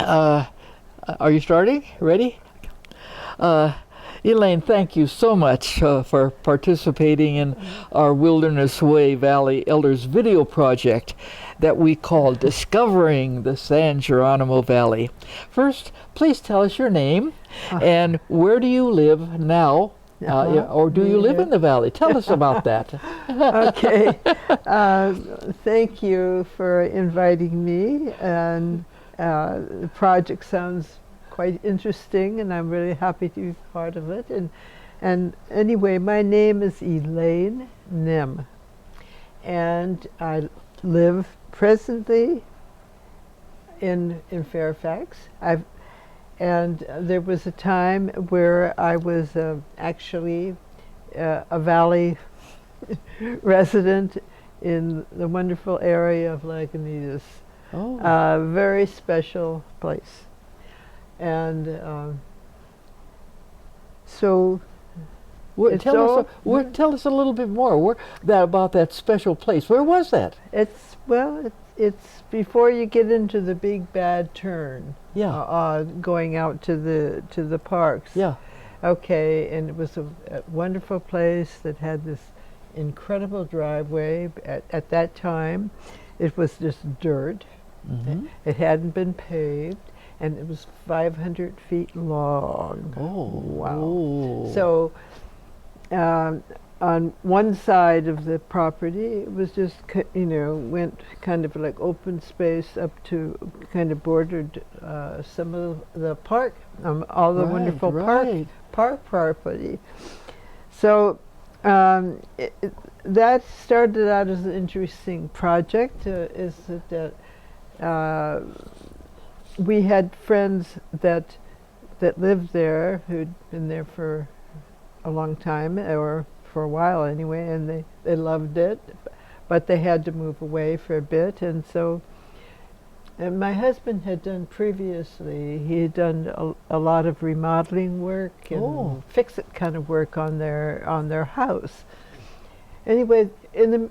Uh, are you starting? Ready? Uh, Elaine, thank you so much for participating in our Wilderness Way Valley Elders video project that we call Discovering the San Geronimo Valley. First, please tell us your name and where do you live now? Or do you live in the valley? Tell us about that. Okay. Thank you for inviting me. And the project sounds quite interesting, and I'm really happy to be part of it. And anyway, my name is Elaine Nehm, and I live presently in Fairfax. And there was a time where I was actually a valley resident in the wonderful area of Lagunitas. Oh. A very special place. And so tell us a little bit more about that special place. Where was that? It's before you get into the big bad turn. Yeah. Going out to the parks. Yeah. Okay, and it was a wonderful place that had this incredible driveway. At that time, it was just dirt. Mm-hmm. It hadn't been paved, and it was 500 feet long. Oh, wow! Oh. So on one side of the property, it was just went kind of like open space up to kind of bordered some of the park, all the wonderful park property. So that started out as an interesting project. Is that we had friends that lived there who'd been there for a long time, or for a while anyway, and they loved it, but they had to move away for a bit. And so my husband had done previously, he had done a lot of remodeling work and fix-it kind of work on their house. Anyway, in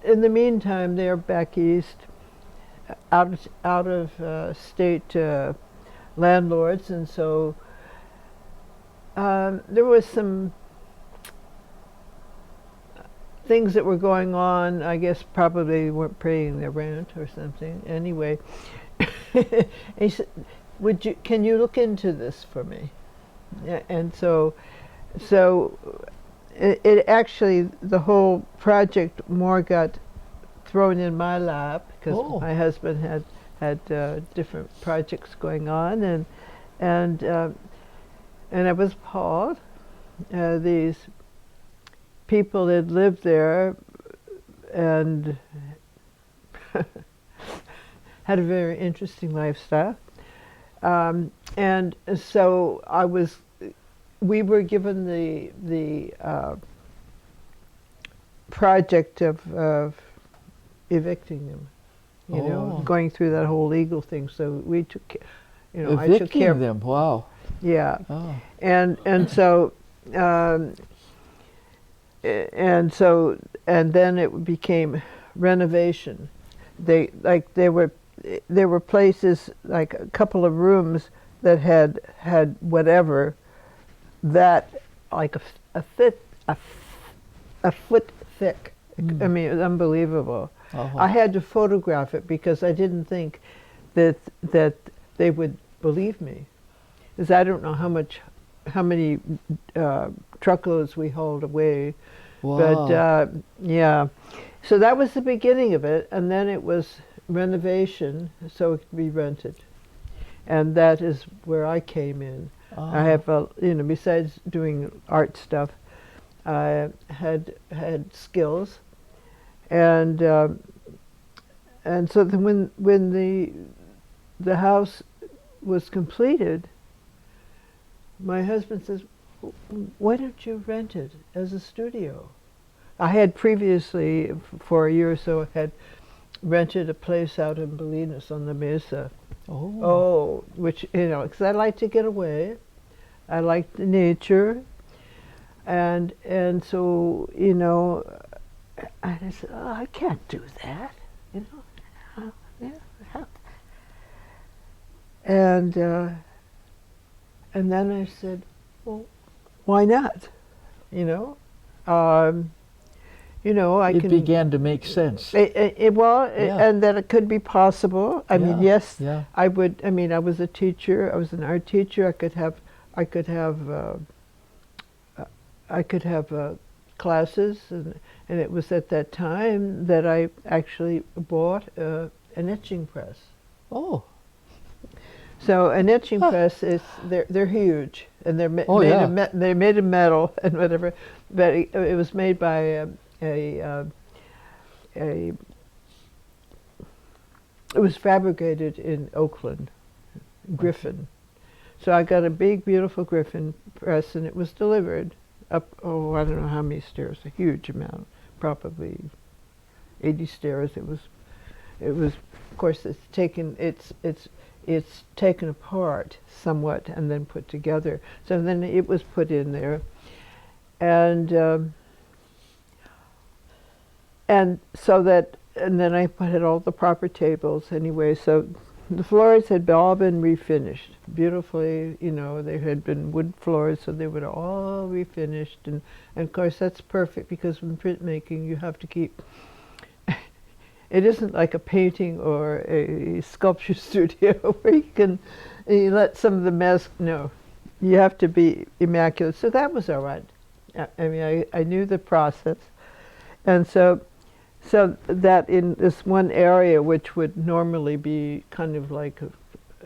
the meantime, they're back east, out of state landlords, and so there was some things that were going on. I guess probably weren't paying their rent or something. Anyway, he said, can you look into this for me? And so it actually, the whole project more got thrown in my lap because my husband had different projects going on, and I was appalled. These people that lived there and had a very interesting lifestyle, and so we were given the project of evicting them, going through that whole legal thing. So we took, I took care of them. Wow. Yeah. Oh. And so then it became renovation. There were places, like a couple of rooms that had whatever, that like a foot thick. I mean, it was unbelievable. I had to photograph it because I didn't think that they would believe me, because I don't know how many truckloads we hauled away. Wow. But yeah, so that was the beginning of it, and then it was renovation so it could be rented, and that is where I came in. I have besides doing art stuff, I had skills, and so then when the house was completed, my husband says, why don't you rent it as a studio? I had previously, for a year or so, had rented a place out in Bolinas on the Mesa. Which, because I like to get away. I like the nature. And so, I said, I can't do that, And then I said, well, why not? You know, I It can. began to make sense. Yeah. And that it could be possible. I mean, yes, Yeah. I would. I mean, I was a teacher. I was an art teacher. I could have classes, and it was at that time that I actually bought an etching press. Oh. So an etching press is they're huge, and they're Oh, made yeah. they're made of metal and whatever. But it was made by it was fabricated in Oakland, Griffin. So I got a big, beautiful Griffin press, and it was delivered up, I don't know how many stairs, a huge amount, probably 80 stairs. It was, of course, it's taken apart somewhat and then put together. So then it was put in there, and then I put all the proper tables anyway. So the floors had all been refinished beautifully. They had been wood floors, so they were all refinished, and of course that's perfect, because in printmaking you have to keep. It isn't like a painting or a sculpture studio where you let some of the mess. No, you have to be immaculate. So that was all right. I mean, I knew the process, and so that in this one area, which would normally be kind of like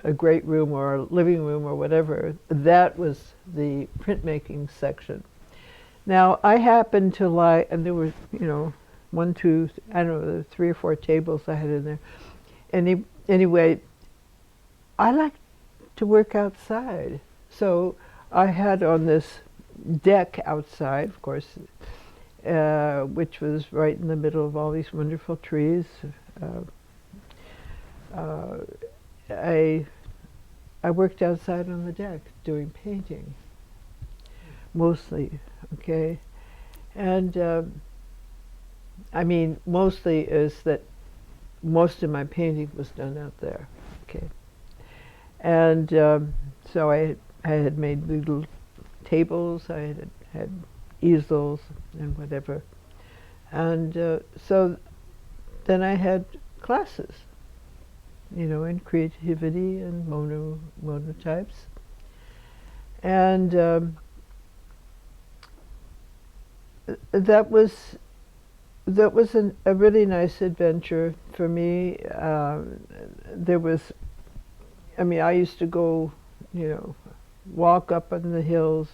a great room or a living room or whatever, that was the printmaking section. Now I happened to like, and there were, one, two, I don't know, 3 or 4 tables I had in there. Anyway, I like to work outside. So I had on this deck outside, of course, which was right in the middle of all these wonderful trees. I worked outside on the deck doing painting, mostly, okay? And I mean, mostly is that most of my painting was done out there, okay? And so I had made little tables, I had easels and whatever. And so then I had classes, in creativity and monotypes. And that was a really nice adventure for me. There was, I mean, I used to go, walk up on the hills,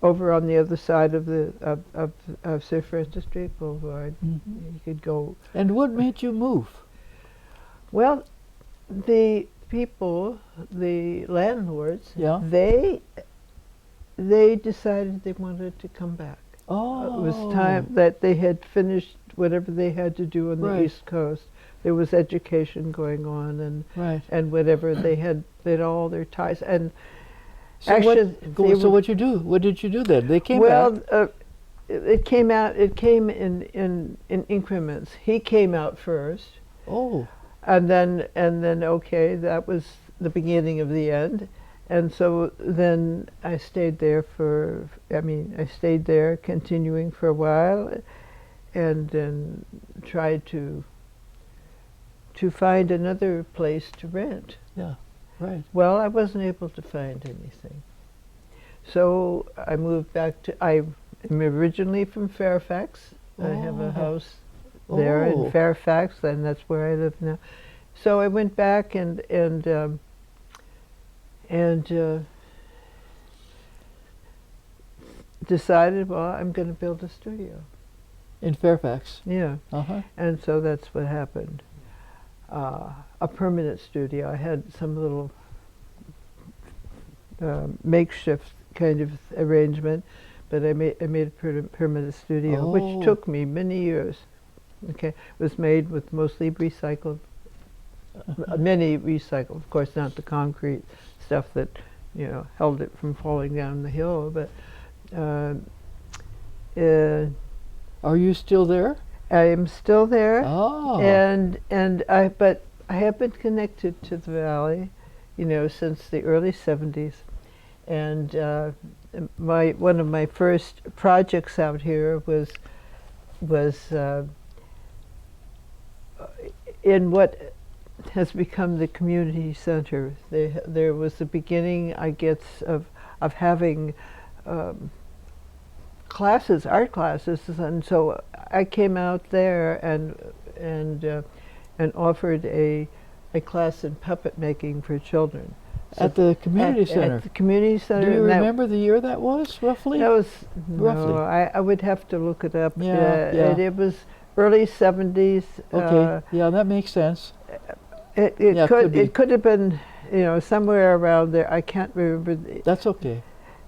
over on the other side of the of Sir Francis Drake Boulevard. Mm-hmm. You could go. And what made you move? Well, the people, the landlords, Yeah. they decided they wanted to come back. Oh. It was time that they had finished whatever they had to do on the Right. East Coast. There was education going on, and Right. and whatever they had all their ties. And So actually, what you do? What did you do then? They came well, back. it came out. It came in increments. He came out first, Oh. and then okay, that was the beginning of the end. And so then I stayed there I stayed there continuing for a while, and then tried to find another place to rent. Yeah. Right. Well, I wasn't able to find anything. So I moved back I am originally from Fairfax. I have a house there Oh. in Fairfax, and that's where I live now. So I went back and decided, well, I'm going to build a studio. In Fairfax. Yeah. Uh-huh. And so that's what happened. A permanent studio. I had some little makeshift kind of arrangement, but I made a permanent studio, Oh. which took me many years. Okay, it was made with mostly recycled, many recycled. Of course, not the concrete stuff that held it from falling down the hill, but. Are you still there? I am still there. Oh. But I have been connected to the valley, you know, since the early 70s. And one of my first projects out here was in what has become the community center. There was the beginning, I guess, of having classes, art classes, and so I came out there and offered a class in puppet making for children. So At the community center. At the community center. Do you remember the year that was, roughly? That was Roughly. No, I would have to look it up. Yeah. It was early 70s. Okay, yeah, that makes sense. It could have been, you know, somewhere around there. I can't remember. That's okay.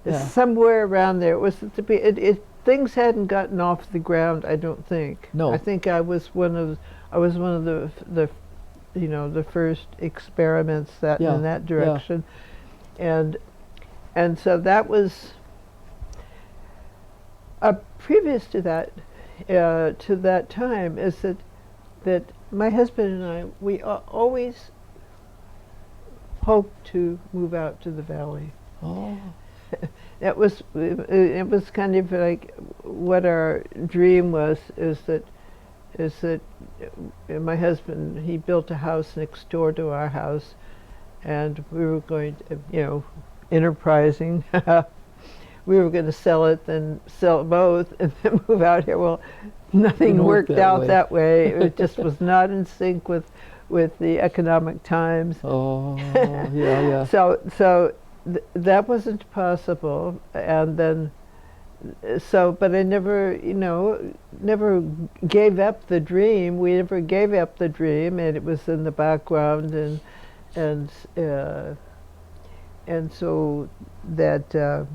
Yeah. Somewhere around there. It was to be. Things hadn't gotten off the ground, I don't think. No. I think I was one of the you know, the first experiments that in that direction. And so that was previous to that time is that my husband and I, we always hoped to move out to the valley. Oh. It was kind of like what our dream was, is that my husband, he built a house next door to our house, and we were going to, you know, enterprising. We were going to sell it, then sell both, and then move out here. Well, nothing worked out that way. It just was not in sync with the economic times. Oh, yeah. So that wasn't possible, and then but I never, you know, never gave up the dream. We never gave up the dream, and it was in the background, and so that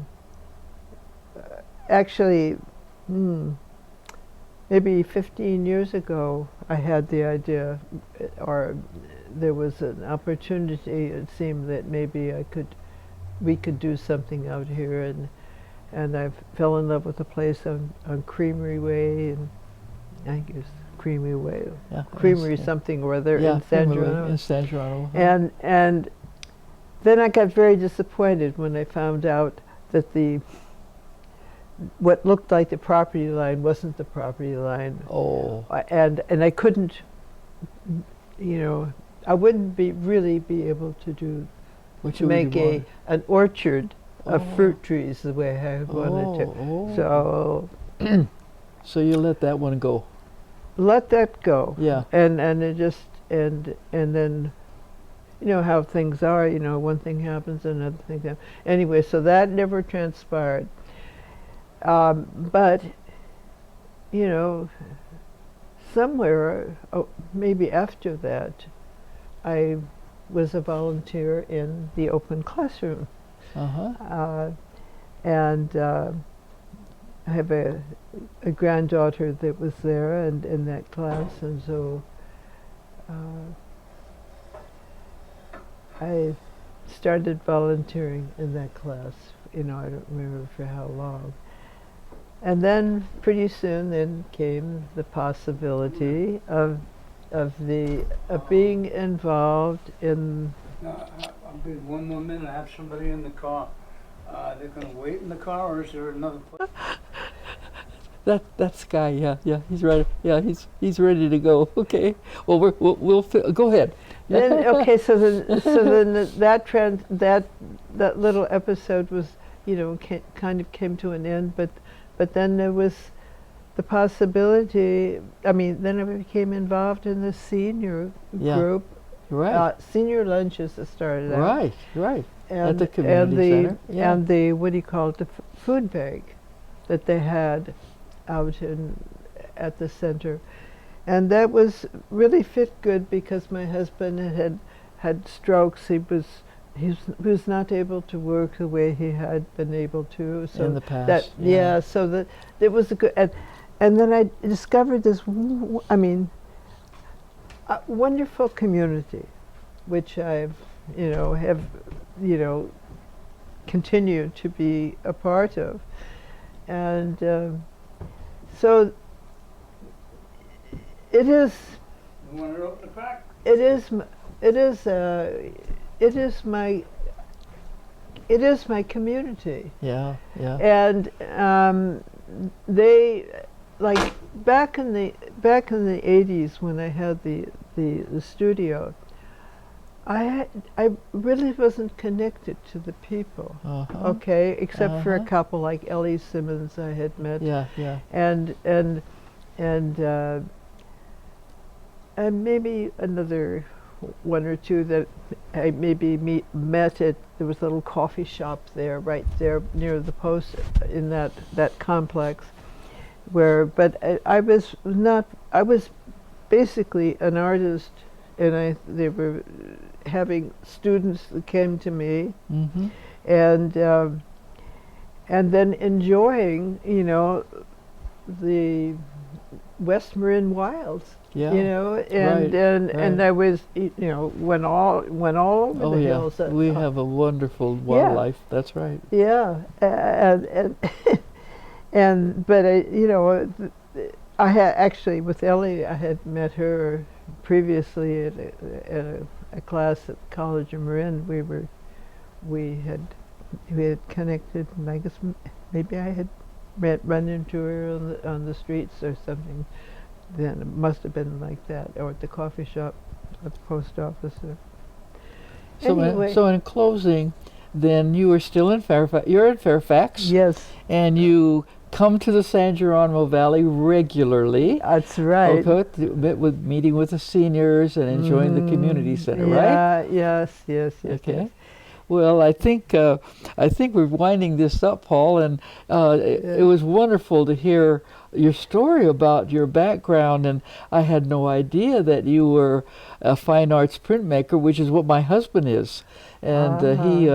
actually, maybe 15 years ago, I had the idea, or there was an opportunity. It seemed that maybe we could do something out here, and I fell in love with a place on Creamery Way, and I guess Creamery Way, Creamery something or other in San Geronimo. In San Geronimo. And then I got very disappointed when I found out that what looked like the property line wasn't the property line. Oh. And I couldn't, you know, I wouldn't really be able to make an orchard of fruit trees the way I wanted to. So you let that one go. Let that go. Yeah. And it just and then, you know how things are. You know, one thing happens, another thing happens. Anyway, so that never transpired. But, you know, somewhere, maybe after that, I was a volunteer in the open classroom. And I have a granddaughter that was there and in that class, and so I started volunteering in that class. You know, I don't remember for how long. And then pretty soon then came the possibility of being involved in. I'll be one more minute. I have somebody in the car. They're going to wait in the car, or is there another place? That's Guy. Yeah, he's ready. Yeah, he's ready to go. Okay. Well, we'll go ahead. Then so then that little episode was, you know, kind of came to an end, but then there was the possibility. I mean, then I became involved in the senior group. Right. Senior lunches that started out. Right. And, at the community center. Yeah. And the, what do you call it, the food bank that they had out at the center. And that was really fit good because my husband had strokes. He was not able to work the way he had been able to. So in the past. So that it was a good, and then I discovered this, a wonderful community, which have continued to be a part of. And so it is. You want to open the pack? It is it is it is my community. Yeah, yeah. And they, like, back in the 80s when I had the studio, I really wasn't connected to the people. Uh-huh. Okay, except for a Uh-huh. couple like Ellie Simmons I had met, Yeah, yeah. and maybe another one or two that I maybe met at, there was a little coffee shop there, right there near the post in that complex, where, but I was not, I was basically an artist, and they were having students that came to me, Mm-hmm. and then enjoying, you know, the West Marin wilds. Yeah. You know, and Right, and right. I was, you know, went all over Oh the yeah, hills. we have a wonderful wildlife. That's right. Yeah, and but I, you know, I had actually with Ellie, I had met her previously at a class at the College of Marin. We had connected, and I guess maybe I had run into her on the streets or something. Then it must have been like that, or at the coffee shop, at the post office. So, Anyway. so in closing, then you are still in Fairfax. You're in Fairfax, Yes, and you come to the San Geronimo Valley regularly. that's right. Okay, meeting with the seniors and enjoying the community center, right? Yeah, yes. Okay. Well, I think we're winding this up, Paul, and it was wonderful to hear your story about your background, and I had no idea that you were a fine arts printmaker, which is what my husband is, and he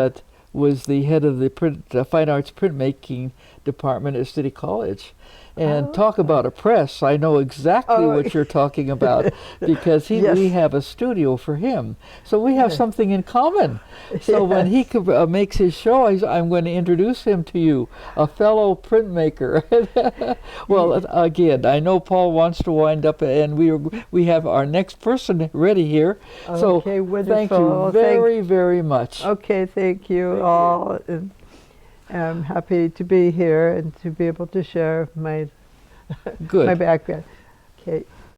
was the head of the fine arts printmaking department at City College. And talk about a press. I know exactly what you're talking about because we have a studio for him. So we have something in common. So when he makes his show, I'm going to introduce him to you, a fellow printmaker. Well, again, I know Paul wants to wind up, and we have our next person ready here. So Okay, thank you wonderful. very, very much. Okay, thank you all. And I'm happy to be here and to be able to share my Good. my background. Okay.